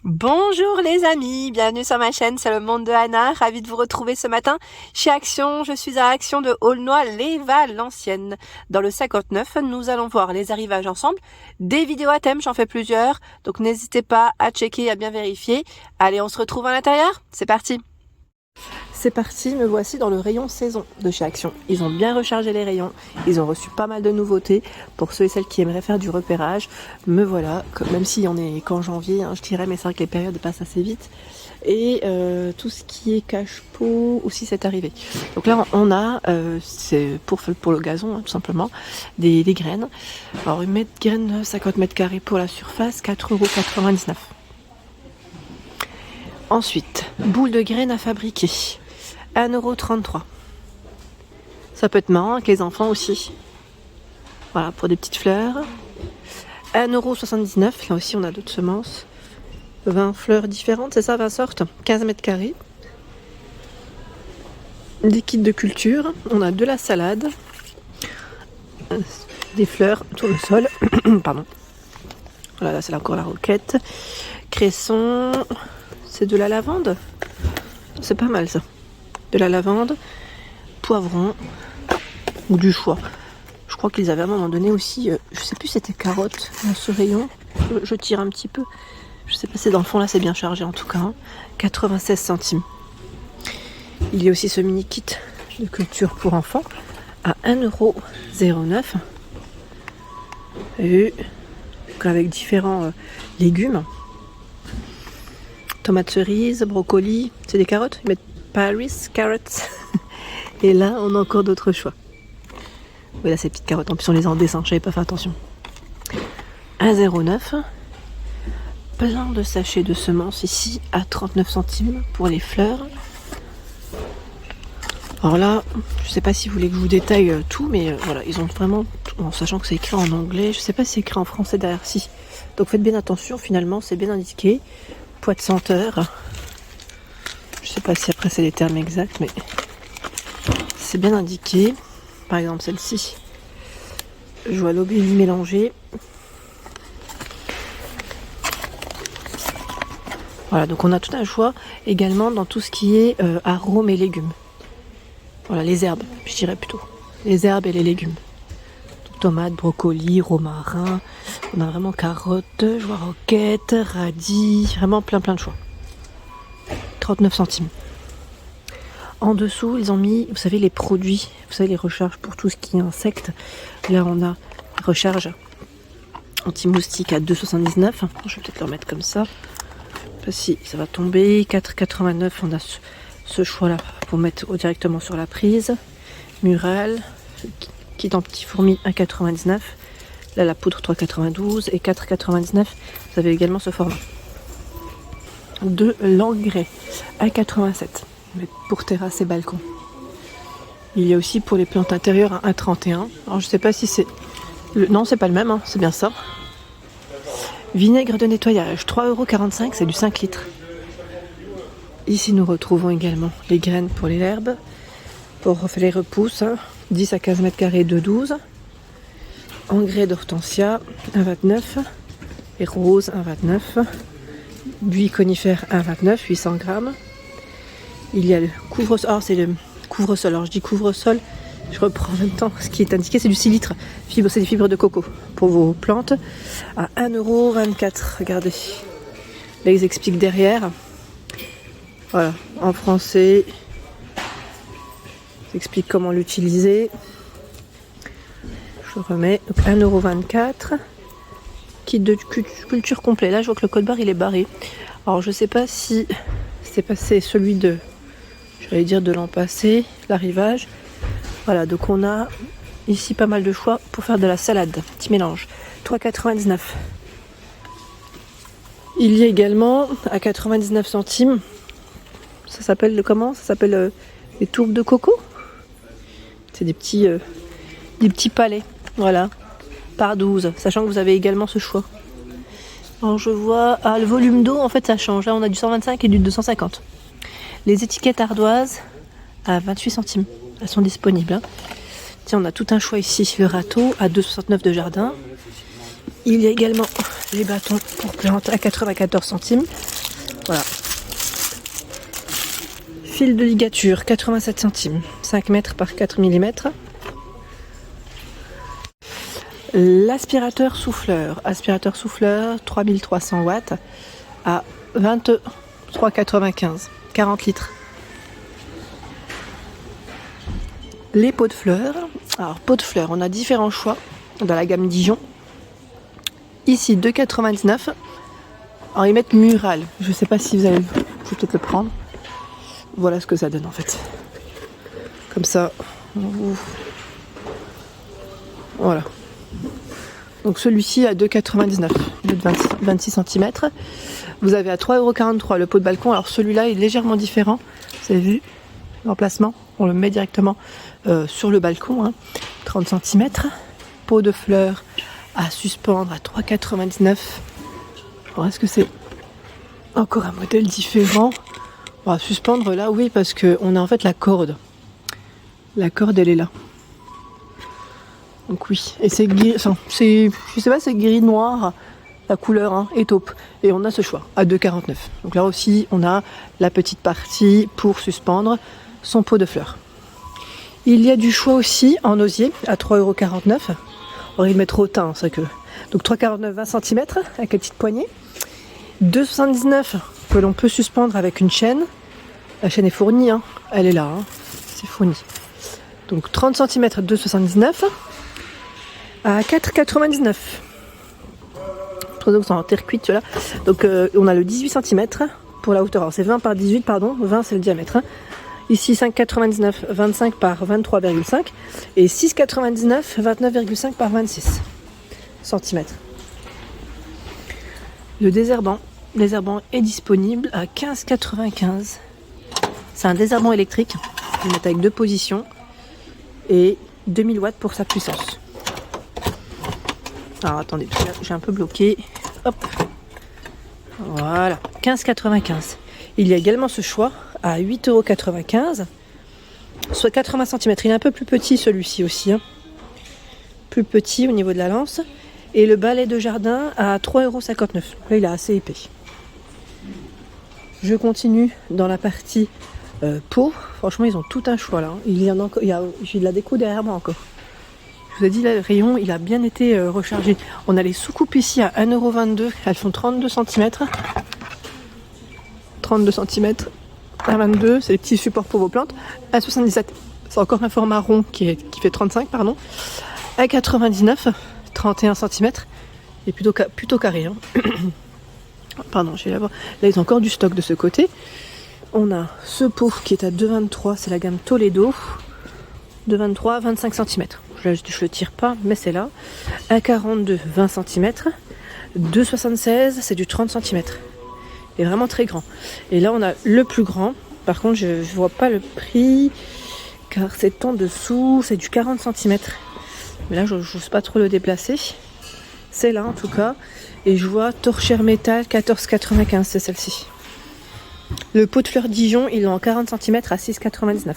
Bonjour les amis, bienvenue sur ma chaîne, c'est le monde de Anna, ravie de vous retrouver ce matin chez Action. Je suis à Action de Aulnoy-les-Valenciennes. Dans le 59, nous allons voir les arrivages ensemble, des vidéos à thème, j'en fais plusieurs, donc n'hésitez pas à checker, à bien vérifier. Allez, on se retrouve à l'intérieur, c'est parti. C'est parti, me voici dans le rayon saison de chez Action. Ils ont bien rechargé les rayons, ils ont reçu pas mal de nouveautés. Pour ceux et celles qui aimeraient faire du repérage, me voilà, même si on est qu'en janvier, je dirais, mais c'est vrai que les périodes passent assez vite. Et tout ce qui est cache-pot aussi c'est arrivé. Donc là on a, c'est pour le gazon tout simplement, des graines. Alors une mètre graine 50 mètres carrés pour la surface, 4,99 €. Ensuite, boule de graines à fabriquer, 1,33 €. Ça peut être marrant avec les enfants aussi. Voilà, pour des petites fleurs. 1,79 €. Là aussi, on a d'autres semences. 20 fleurs différentes, c'est ça, 20 sortes. 15 mètres carrés. Des kits de culture. On a de la salade. Des fleurs, tournesol. Pardon. Voilà, là, c'est encore la roquette. Cresson. C'est de la lavande. C'est pas mal ça. De la lavande, poivron ou du choix. Je crois qu'ils avaient à un moment donné aussi, je sais plus si c'était carottes dans ce rayon. Je tire un petit peu. Je sais pas si dans le fond là c'est bien chargé en tout cas. 96 centimes. Il y a aussi ce mini kit de culture pour enfants à 1,09 €. Et avec différents légumes. Tomates cerises, brocolis, c'est des carottes, ils mettent Paris carrots. Et là, on a encore d'autres choix. Oui, là, ces petites carottes, en plus, on les a en dessin, j'avais pas fait attention. 1,09 €. Plein de sachets de semences ici à 39 centimes pour les fleurs. Alors là, je sais pas si vous voulez que je vous détaille tout, mais voilà, ils ont vraiment, en sachant que c'est écrit en anglais, je sais pas si c'est écrit en français derrière, si. Donc faites bien attention, finalement, c'est bien indiqué. Poids de senteur. Je sais pas si après c'est les termes exacts, mais c'est bien indiqué. Par exemple celle-ci, je vois l'obélie mélangée. Voilà, donc on a tout un choix également dans tout ce qui est arômes et légumes. Voilà, les herbes, je dirais plutôt. Les herbes et les légumes. Donc, tomates, brocolis, romarin. On a vraiment carottes, je vois roquettes, radis, vraiment plein de choix. 39 centimes. En dessous, ils ont mis, vous savez, les produits, vous savez, les recharges pour tout ce qui est insectes. Là, on a recharge anti-moustique à 2,79 €. Je vais peut-être le remettre comme ça. Je sais pas si ça va tomber. 4,89 €. On a ce choix-là pour mettre directement sur la prise. Mural, kit anti-fourmis 1,99 €. Là, la poudre 3,92 € et 4,99 €. Vous avez également ce format. De l'engrais à 87 €. Mais pour terrasse et balcon. Il y a aussi pour les plantes intérieures à 1,31 €. Alors je sais pas si c'est... Non, c'est pas le même, c'est bien ça. Vinaigre de nettoyage, 3,45 €, c'est du 5 litres. Ici, nous retrouvons également les graines pour les herbes. Pour les repousses, 10 à 15 mètres carrés, 2,12 €. Engrais d'hortensia, 1,29 €. Et rose, 1,29 €. Buis conifère, 1,29 €, 800 grammes. Il y a le couvre-sol. Alors, c'est le couvre-sol. Alors, je dis couvre-sol, je reprends en même temps. Ce qui est indiqué, c'est du 6 litres. C'est des fibres de coco pour vos plantes. À 1,24 €. Regardez. Là, ils expliquent derrière. Voilà, en français. Ils expliquent comment l'utiliser. Je remets. Donc, 1,24 €. Kit de culture complet. Là, je vois que le code barre, il est barré. Alors, je sais pas si c'est passé celui de... J'allais dire de l'an passé, l'arrivage. Voilà, donc on a ici pas mal de choix pour faire de la salade. Petit mélange. 3,99 €. Il y a également à 99 centimes. Ça s'appelle comment? Ça s'appelle les tourbes de coco. C'est des petits palets. Voilà. Par 12. Sachant que vous avez également ce choix. Alors je vois... Ah, le volume d'eau, en fait, ça change. Là, on a du 125 et du 250. Les étiquettes ardoises à 28 centimes. Elles sont disponibles. Tiens, on a tout un choix ici. Le râteau à 2,69 € de jardin. Il y a également les bâtons pour plantes à 94 centimes. Voilà. Fil de ligature, 87 centimes, 5 mètres par 4 mm. L'aspirateur souffleur, 3300 watts à 23,95, 40 litres. Les pots de fleurs, alors pots de fleurs, on a différents choix dans la gamme Dijon. Ici 2,99. Alors ils mettent mural, je sais pas si vous allez, je vais peut-être le prendre. Voilà ce que ça donne en fait. Comme ça, voilà. Donc celui-ci à 2,99, de 26 cm. Vous avez à 3,43 € le pot de balcon. Alors celui-là est légèrement différent. Vous avez vu l'emplacement, on le met directement sur le balcon. 30 cm. Pot de fleurs à suspendre à 3,99 €. Alors est-ce que c'est encore un modèle différent? On va suspendre là, oui, parce qu'on a en fait la corde. La corde, elle est là. Donc oui, et c'est gris, enfin, je sais pas, c'est gris noir, la couleur est taupe. Et on a ce choix à 2,49 €. Donc là aussi, on a la petite partie pour suspendre son pot de fleurs. Il y a du choix aussi en osier à 3,49 €. Alors il met trop teint, ça que. Donc 3,49 €, 20 cm avec la petite poignée. 2,79 € que l'on peut suspendre avec une chaîne. La chaîne est fournie, elle est là, c'est fourni. Donc 30 cm, 2,79 € à 4,99 €. Donc c'est en terre cuite cela. Donc on a le 18 cm pour la hauteur. Alors c'est 20 par 18, pardon, 20 c'est le diamètre. Ici 5,99, 25 par 23,5 et 6,99, 29,5 par 26 cm. Le désherbant est disponible à 15,95 €. C'est un désherbant électrique, il met avec 2 positions et 2000 watts pour sa puissance. Alors attendez, j'ai un peu bloqué. Hop. Voilà, 15,95 €. Il y a également ce choix à 8,95 €, soit 80 cm. Il est un peu plus petit celui-ci aussi. Plus petit au niveau de la lance. Et le balai de jardin à 3,59 €. Là, il est assez épais. Je continue dans la partie pot. Franchement, ils ont tout un choix là. Il y en a encore, j'ai de la déco derrière moi encore. Je vous ai dit, là, le rayon, il a bien été rechargé. On a les soucoupes ici à 1,22 €. Elles font 32 cm. 32 cm à 22, c'est les petits supports pour vos plantes. À 77, c'est encore un format rond qui fait 35, pardon. À 99, 31 cm. Et plutôt carré. Pardon, je vais là, ils ont encore du stock de ce côté. On a ce pot qui est à 2,23, c'est la gamme Toledo. 2,23, 25 cm. Je le tire pas, mais c'est là. 1,42, 20 cm. 2,76, c'est du 30 cm. Il est vraiment très grand. Et là, on a le plus grand. Par contre, je ne vois pas le prix, car c'est en dessous, c'est du 40 cm. Mais là, je n'ose pas trop le déplacer. C'est là, en tout cas. Et je vois torchère métal, 14,95, c'est celle-ci. Le pot de fleurs Dijon, il est en 40 cm à 6,99.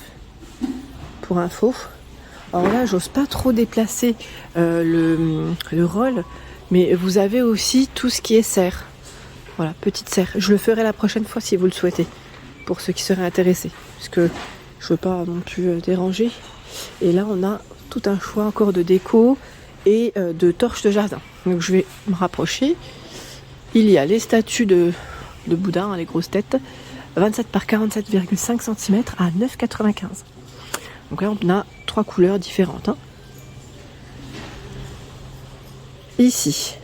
Pour info. Alors là, j'ose pas trop déplacer le roll, mais vous avez aussi tout ce qui est serre. Voilà, petite serre. Je le ferai la prochaine fois si vous le souhaitez, pour ceux qui seraient intéressés, parce que je veux pas non plus déranger. Et là, on a tout un choix encore de déco et de torches de jardin. Donc je vais me rapprocher. Il y a les statues de Bouddha, les grosses têtes, 27 par 47,5 cm à 9,95. Donc là, on a 3 couleurs différentes. Ici,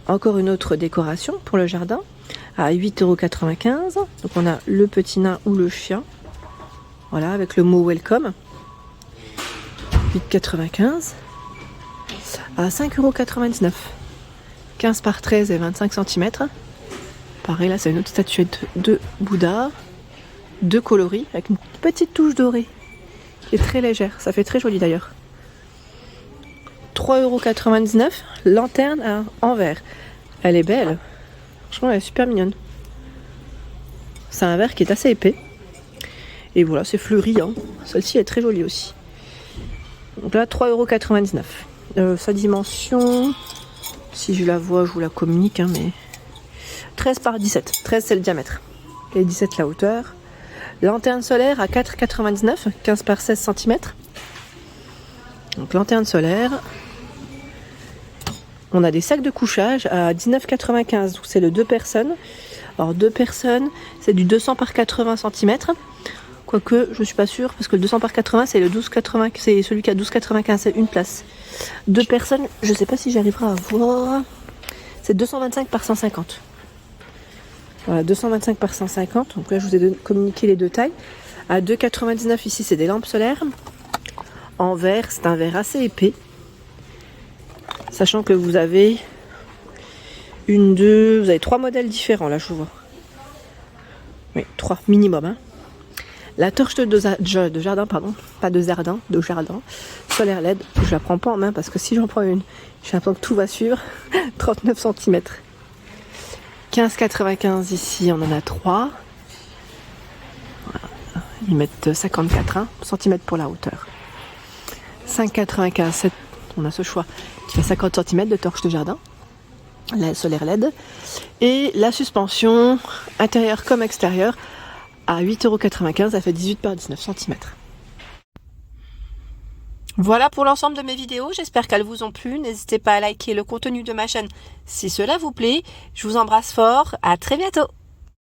encore une autre décoration pour le jardin à 8,95 €. Donc on a le petit nain ou le chien. Voilà, avec le mot welcome. 8,95 € à 5,99 €. 15 par 13 et 25 cm. Pareil, là c'est une autre statuette de Bouddha. 2 coloris avec une petite touche dorée qui est très légère. Ça fait très joli d'ailleurs. 3,99 €. Lanterne en verre. Elle est belle. Franchement, elle est super mignonne. C'est un verre qui est assez épais. Et voilà, c'est fleuri. Celle-ci est très jolie aussi. Donc là, 3,99 €. Sa dimension, si je la vois, je vous la communique. Mais 13 par 17. 13, c'est le diamètre. et 17 la hauteur. Lanterne solaire à 4,99, 15 par 16 cm. Donc lanterne solaire. On a des sacs de couchage à 19,95, donc c'est le 2 personnes. Alors 2 personnes, c'est du 200 par 80 cm. Quoique, je suis pas sûre, parce que le 200 par 80, c'est le 12,80, c'est celui qui a 12,95, c'est une place. 2 personnes, je sais pas si j'arriverai à voir. C'est 225 par 150. Voilà, 225 par 150. Donc là, je vous ai communiqué les deux tailles. À 2,99 ici, c'est des lampes solaires. En verre, c'est un verre assez épais. Sachant que vous avez vous avez 3 modèles différents là, je vois. Oui, 3 minimum. Hein. La torche de jardin, pardon, pas de jardin, de jardin, solaire LED. Je la prends pas en main parce que si j'en prends une, j'ai l'impression que tout va suivre. 39 cm. 15,95 ici, on en a 3. Voilà. Ils mettent 54 cm pour la hauteur. 5,95, on a ce choix qui fait 50 cm de torche de jardin. La solaire LED. Et la suspension, intérieure comme extérieure, à 8,95 €, ça fait 18 par 19 cm. Voilà pour l'ensemble de mes vidéos, j'espère qu'elles vous ont plu. N'hésitez pas à liker le contenu de ma chaîne si cela vous plaît. Je vous embrasse fort, à très bientôt.